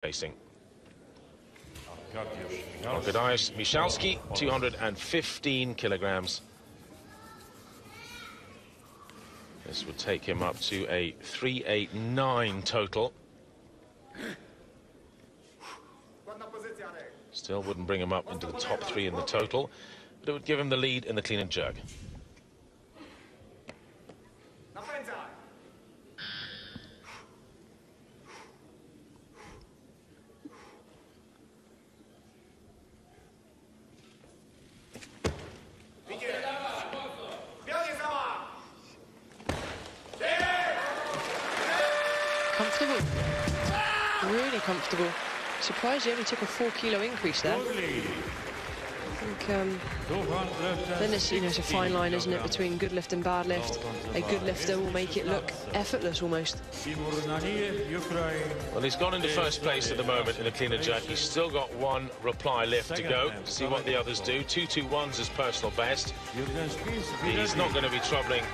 Facing Arkadiusz MICHALSKI, 215 kilograms. This would take him up to a 389 total. Still wouldn't bring him up into the top 3 in the total, but it would give him the lead in the clean and jerk. Comfortable, really comfortable. Surprised he only took a 4-kilo increase there. I think then it's, it's a fine line, isn't it, between good lift and bad lift. A good lifter will make it look effortless almost. Well, he's gone into first place at the moment in the clean and jerk. He's still got one reply lift to go. See what the others do. 221's his personal best. He's not going to be troubling